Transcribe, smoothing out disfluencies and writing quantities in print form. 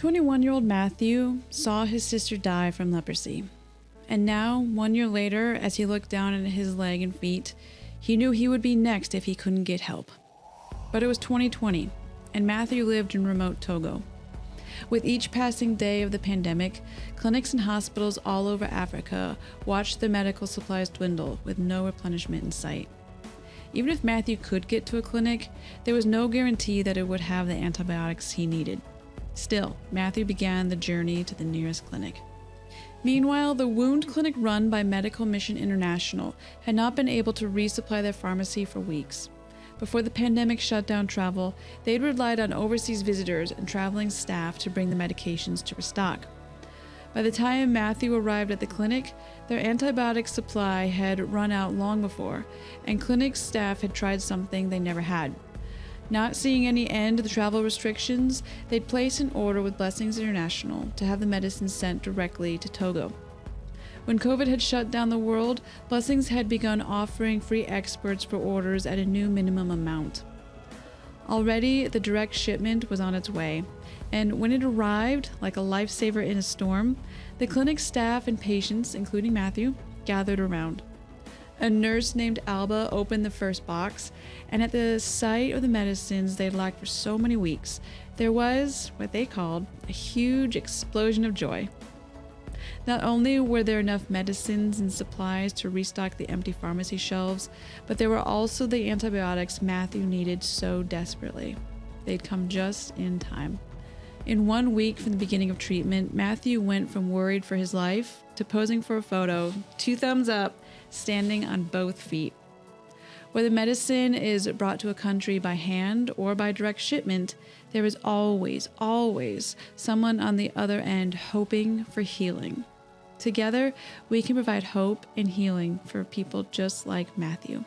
21-year-old Matthew saw his sister die from leprosy. And now, 1 year later, as he looked down at his leg and feet, he knew he would be next if he couldn't get help. But it was 2020, and Matthew lived in remote Togo. With each passing day of the pandemic, clinics and hospitals all over Africa watched their medical supplies dwindle with no replenishment in sight. Even if Matthew could get to a clinic, there was no guarantee that it would have the antibiotics he needed. Still, Matthew began the journey to the nearest clinic. Meanwhile, the wound clinic run by Medical Mission International had not been able to resupply their pharmacy for weeks. Before the pandemic shut down travel, they'd relied on overseas visitors and traveling staff to bring the medications to restock. By the time Matthew arrived at the clinic, their antibiotic supply had run out long before, and clinic staff had tried something they never had. Not seeing any end to the travel restrictions, they'd placed an order with Blessings International to have the medicine sent directly to Togo. When COVID had shut down the world, Blessings had begun offering free exports for orders at a new minimum amount. Already, the direct shipment was on its way, and when it arrived, like a lifesaver in a storm, the clinic staff and patients, including Matthew, gathered around. A nurse named Alba opened the first box, and at the sight of the medicines they'd lacked for so many weeks, there was, what they called, a huge explosion of joy. Not only were there enough medicines and supplies to restock the empty pharmacy shelves, but there were also the antibiotics Matthew needed so desperately. They'd come just in time. In 1 week from the beginning of treatment, Matthew went from worried for his life to posing for a photo, 2 thumbs up, standing on both feet. Whether medicine is brought to a country by hand or by direct shipment, there is always someone on the other end hoping for healing. Together, we can provide hope and healing for people just like Matthew.